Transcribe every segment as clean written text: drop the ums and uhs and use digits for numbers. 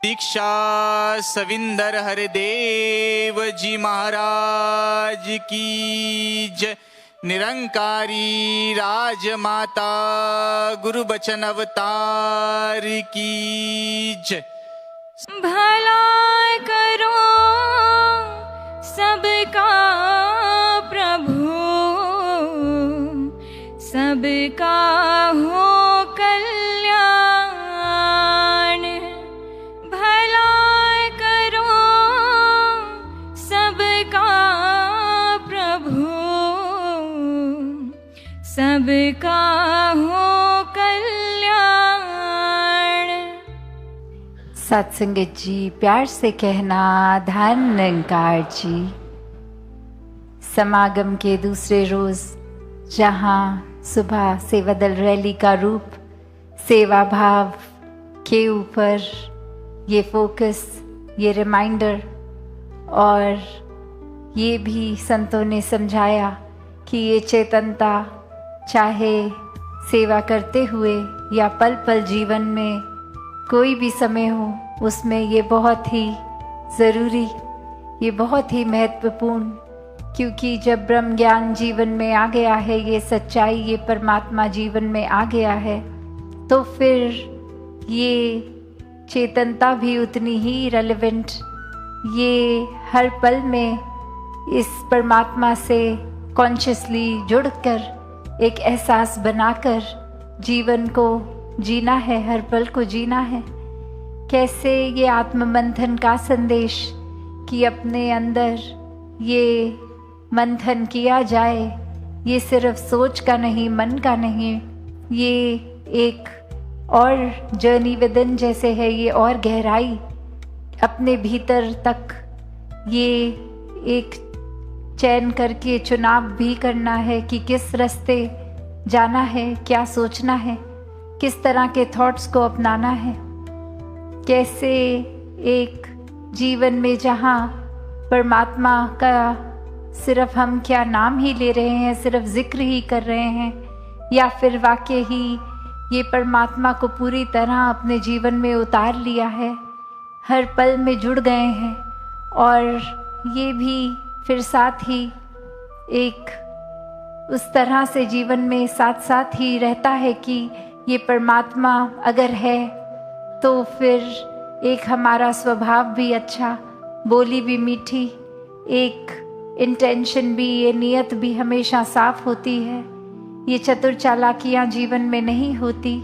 दीक्षा सविंदर हरदेव जी महाराज की जय। निरंकारी राजमाता गुरु बचन अवतार की जय। भला करो सबका प्रभु, सबका हो कल्याण। भला करो सबका प्रभु, सबका हो कल्याण। सत्संगत जी, प्यार से कहना धन निरंकार जी। समागम के दूसरे रोज जहाँ सुबह सेवा दल रैली का रूप सेवा भाव के ऊपर ये फोकस, ये रिमाइंडर और ये भी संतों ने समझाया कि ये चेतनता चाहे सेवा करते हुए या पल पल जीवन में कोई भी समय हो, उसमें ये बहुत ही ज़रूरी, ये बहुत ही महत्वपूर्ण, क्योंकि जब ब्रह्म ज्ञान जीवन में आ गया है, ये सच्चाई, ये परमात्मा जीवन में आ गया है, तो फिर ये चेतनता भी उतनी ही रेलेवेंट, ये हर पल में इस परमात्मा से कॉन्शियसली जुड़कर एक एहसास बनाकर जीवन को जीना है, हर पल को जीना है। कैसे ये आत्म मंथन का संदेश कि अपने अंदर ये मंथन किया जाए, ये सिर्फ सोच का नहीं, मन का नहीं, ये एक और जर्नी विदिन जैसे है, ये और गहराई अपने भीतर तक ये एक चयन करके चुनाव भी करना है कि किस रास्ते जाना है, क्या सोचना है, किस तरह के थॉट्स को अपनाना है। कैसे एक जीवन में जहाँ परमात्मा का सिर्फ हम क्या नाम ही ले रहे हैं, सिर्फ जिक्र ही कर रहे हैं, या फिर वाकई ही ये परमात्मा को पूरी तरह अपने जीवन में उतार लिया है, हर पल में जुड़ गए हैं। और ये भी फिर साथ ही एक उस तरह से जीवन में साथ साथ ही रहता है कि ये परमात्मा अगर है तो फिर एक हमारा स्वभाव भी अच्छा, बोली भी मीठी, एक इंटेंशन भी, ये नियत भी हमेशा साफ होती है। ये चतुर चालाकियाँ जीवन में नहीं होती।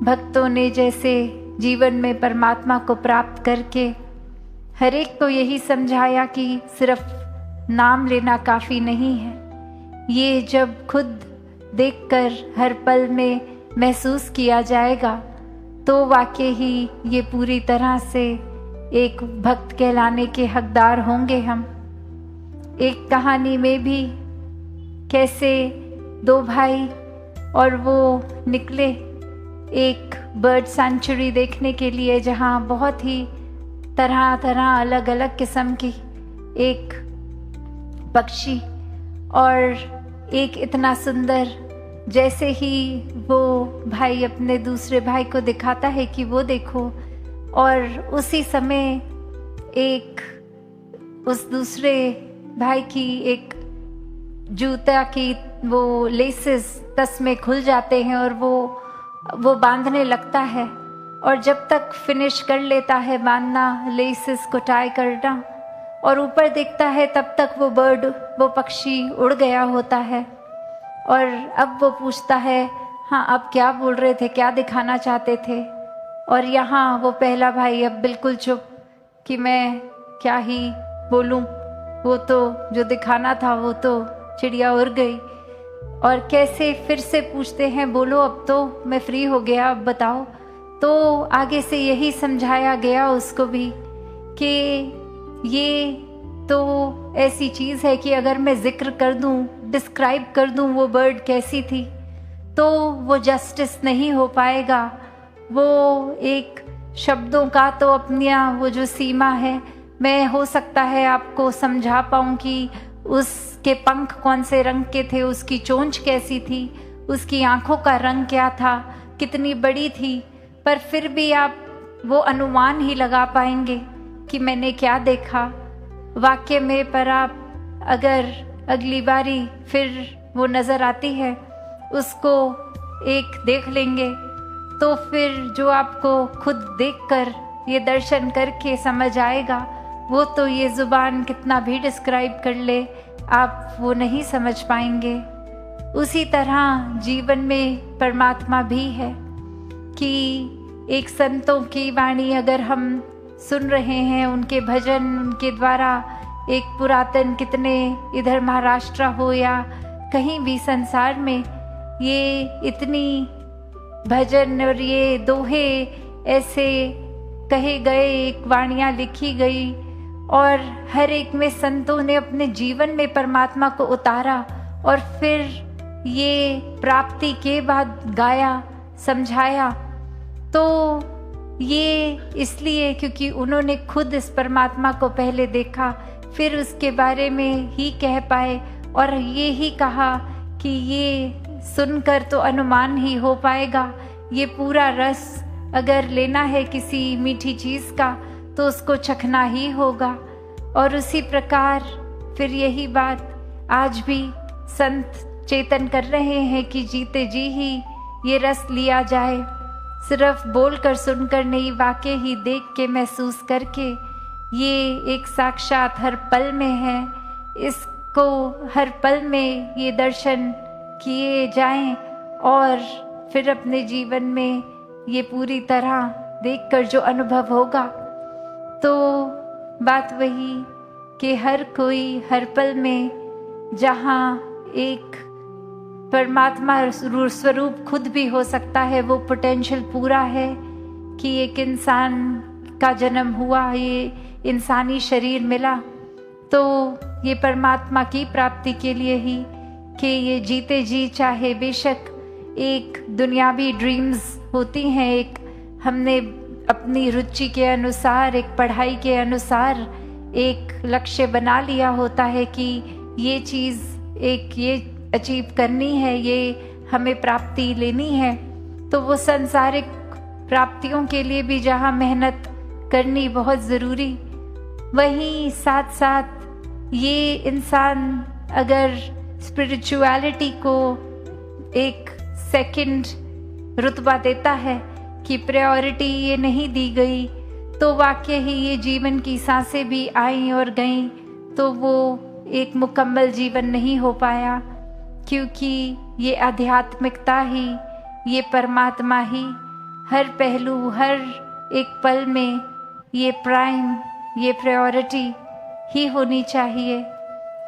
भक्तों ने जैसे जीवन में परमात्मा को प्राप्त करके हर एक को यही समझाया कि सिर्फ नाम लेना काफ़ी नहीं है, ये जब खुद देखकर हर पल में महसूस किया जाएगा तो वाकई ही ये पूरी तरह से एक भक्त कहलाने के हकदार होंगे हम। एक कहानी में भी कैसे दो भाई और वो निकले एक बर्ड सेंचुरी देखने के लिए, जहाँ बहुत ही तरह तरह अलग अलग किस्म की एक पक्षी, और एक इतना सुंदर, जैसे ही वो भाई अपने दूसरे भाई को दिखाता है कि वो देखो, और उसी समय एक उस दूसरे भाई की एक जूता की वो लेसेस तस्मे खुल जाते हैं और वो बांधने लगता है, और जब तक फिनिश कर लेता है बांधना, लेसेस को टाई करना, और ऊपर देखता है तब तक वो बर्ड, वो पक्षी उड़ गया होता है। और अब वो पूछता है, हाँ अब क्या बोल रहे थे, क्या दिखाना चाहते थे? और यहाँ वो पहला भाई अब बिल्कुल चुप कि मैं क्या ही बोलूँ, वो तो जो दिखाना था वो तो चिड़िया उड़ गई। और कैसे फिर से पूछते हैं, बोलो अब तो मैं फ्री हो गया, अब बताओ। तो आगे से यही समझाया गया उसको भी कि ये तो ऐसी चीज़ है कि अगर मैं जिक्र कर दूँ, डिस्क्राइब कर दूँ वो बर्ड कैसी थी, तो वो जस्टिस नहीं हो पाएगा। वो एक शब्दों का तो अपनी वो जो सीमा है, मैं हो सकता है आपको समझा पाऊँ कि उसके पंख कौन से रंग के थे, उसकी चोंच कैसी थी, उसकी आँखों का रंग क्या था, कितनी बड़ी थी, पर फिर भी आप वो अनुमान ही लगा पाएंगे कि मैंने क्या देखा वाक्य में। पर आप अगर अगली बारी फिर वो नज़र आती है उसको एक देख लेंगे, तो फिर जो आपको खुद देखकर ये दर्शन करके समझ आएगा, वो तो ये ज़ुबान कितना भी डिस्क्राइब कर ले, आप वो नहीं समझ पाएंगे। उसी तरह जीवन में परमात्मा भी है कि एक संतों की वाणी अगर हम सुन रहे हैं, उनके भजन, उनके द्वारा एक पुरातन कितने इधर महाराष्ट्र हो या कहीं भी संसार में ये इतनी भजन और ये दोहे ऐसे कहे गए, एक वाणियाँ लिखी गई और हर एक में संतों ने अपने जीवन में परमात्मा को उतारा और फिर ये प्राप्ति के बाद गाया, समझाया। तो ये इसलिए क्योंकि उन्होंने खुद इस परमात्मा को पहले देखा, फिर उसके बारे में ही कह पाए और ये ही कहा कि ये सुनकर तो अनुमान ही हो पाएगा। ये पूरा रस अगर लेना है किसी मीठी चीज़ का तो उसको चखना ही होगा। और उसी प्रकार फिर यही बात आज भी संत चेतन कर रहे हैं कि जीते जी ही ये रस लिया जाए, सिर्फ बोलकर सुनकर नहीं, वाकई ही देख के महसूस करके। ये एक साक्षात हर पल में है, इसको हर पल में ये दर्शन किए जाएं और फिर अपने जीवन में ये पूरी तरह देखकर जो अनुभव होगा, तो बात वही कि हर कोई हर पल में जहाँ एक परमात्मा स्वरूप खुद भी हो सकता है, वो पोटेंशियल पूरा है कि एक इंसान का जन्म हुआ, ये इंसानी शरीर मिला, तो ये परमात्मा की प्राप्ति के लिए ही कि ये जीते जी चाहे बेशक एक दुनियावी ड्रीम्स होती हैं, एक हमने अपनी रुचि के अनुसार, एक पढ़ाई के अनुसार एक लक्ष्य बना लिया होता है कि ये चीज़ एक ये अचीव करनी है, ये हमें प्राप्ति लेनी है। तो वो सांसारिक प्राप्तियों के लिए भी जहाँ मेहनत करनी बहुत ज़रूरी, वहीं साथ साथ ये इंसान अगर स्पिरिचुअलिटी को एक सेकंड रुतबा देता है कि प्रायोरिटी ये नहीं दी गई, तो वाकई ही ये जीवन की सांसें भी आई और गईं, तो वो एक मुकम्मल जीवन नहीं हो पाया। क्योंकि ये आध्यात्मिकता ही, ये परमात्मा ही हर पहलू, हर एक पल में ये प्राइम, ये प्रायोरिटी ही होनी चाहिए।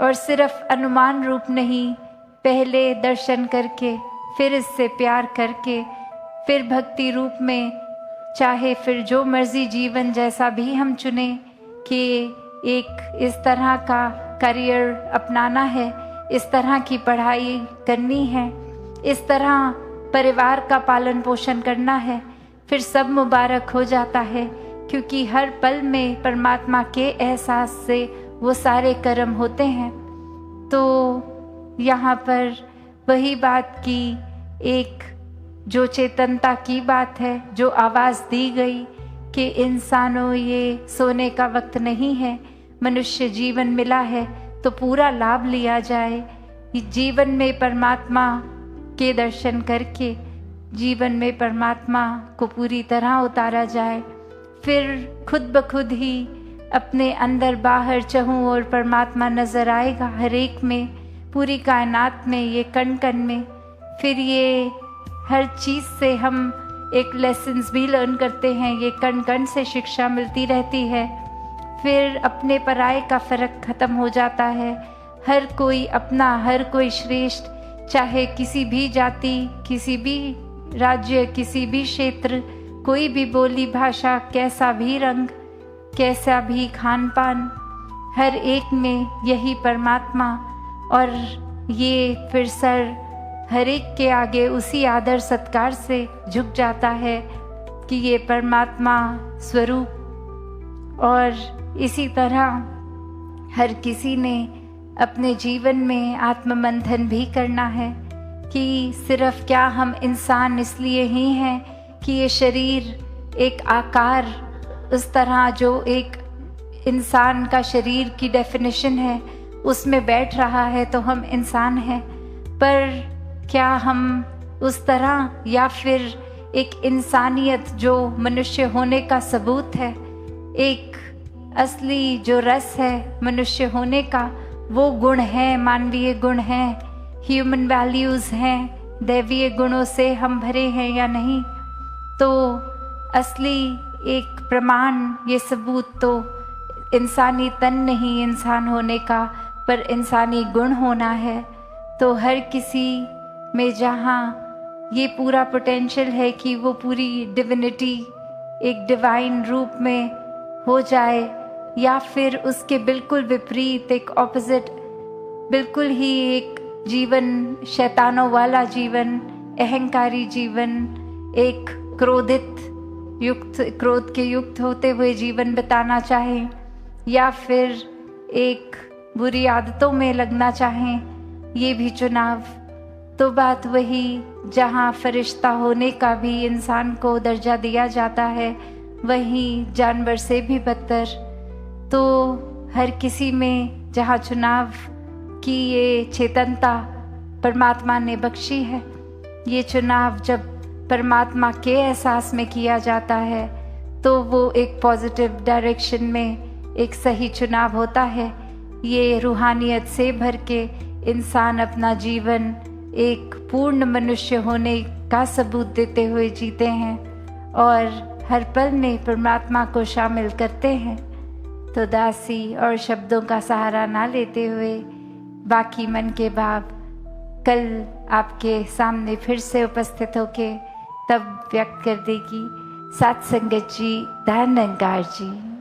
और सिर्फ अनुमान रूप नहीं, पहले दर्शन करके, फिर इससे प्यार करके, फिर भक्ति रूप में, चाहे फिर जो मर्जी जीवन जैसा भी हम चुने कि एक इस तरह का करियर अपनाना है, इस तरह की पढ़ाई करनी है, इस तरह परिवार का पालन पोषण करना है, फिर सब मुबारक हो जाता है। क्योंकि हर पल में परमात्मा के एहसास से वो सारे कर्म होते हैं। तो यहाँ पर वही बात की एक जो चेतनता की बात है, जो आवाज़ दी गई कि इंसानों ये सोने का वक्त नहीं है, मनुष्य जीवन मिला है तो पूरा लाभ लिया जाए। जीवन में परमात्मा के दर्शन करके जीवन में परमात्मा को पूरी तरह उतारा जाए, फिर खुद ब खुद ही अपने अंदर बाहर चहूँ और परमात्मा नज़र आएगा हर एक में, पूरी कायनात में, ये कण कण में। फिर ये हर चीज़ से हम एक लेसन्स भी लर्न करते हैं, ये कण कण से शिक्षा मिलती रहती है। फिर अपने पराये का फ़र्क ख़त्म हो जाता है। हर कोई अपना, हर कोई श्रेष्ठ, चाहे किसी भी जाति, किसी भी राज्य, किसी भी क्षेत्र, कोई भी बोली भाषा, कैसा भी रंग, कैसा भी खान पान, हर एक में यही परमात्मा। और ये फिर सर हर एक के आगे उसी आदर सत्कार से झुक जाता है कि ये परमात्मा स्वरूप। और इसी तरह हर किसी ने अपने जीवन में आत्ममंथन भी करना है कि सिर्फ क्या हम इंसान इसलिए ही हैं कि ये शरीर एक आकार उस तरह जो एक इंसान का शरीर की डेफिनेशन है उसमें बैठ रहा है तो हम इंसान हैं। पर क्या हम उस तरह, या फिर एक इंसानियत जो मनुष्य होने का सबूत है, एक असली जो रस है मनुष्य होने का, वो गुण है, मानवीय गुण हैं, ह्यूमन वैल्यूज़ हैं, दैवीय गुणों से हम भरे हैं या नहीं? तो असली एक प्रमाण, ये सबूत तो इंसानी तन नहीं इंसान होने का, पर इंसानी गुण होना है। तो हर किसी में जहाँ ये पूरा पोटेंशियल है कि वो पूरी डिविनिटी एक डिवाइन रूप में हो जाए, या फिर उसके बिल्कुल विपरीत एक ऑपोजिट, बिल्कुल ही एक जीवन शैतानों वाला जीवन, अहंकारी जीवन, एक क्रोध के युक्त होते हुए जीवन बिताना चाहें, या फिर एक बुरी आदतों में लगना चाहें, ये भी चुनाव। तो बात वही, जहाँ फरिश्ता होने का भी इंसान को दर्जा दिया जाता है, वहीं जानवर से भी बदतर। तो हर किसी में जहाँ चुनाव की ये चेतनता परमात्मा ने बख्शी है, ये चुनाव जब परमात्मा के एहसास में किया जाता है तो वो एक पॉजिटिव डायरेक्शन में एक सही चुनाव होता है। ये रूहानियत से भर के इंसान अपना जीवन एक पूर्ण मनुष्य होने का सबूत देते हुए जीते हैं और हर पल में परमात्मा को शामिल करते हैं। तो दासी और शब्दों का सहारा ना लेते हुए बाकी मन के भाव कल आपके सामने फिर से उपस्थित होके तब व्यक्त कर देगी सात संगत जी, धन निरंकार जी।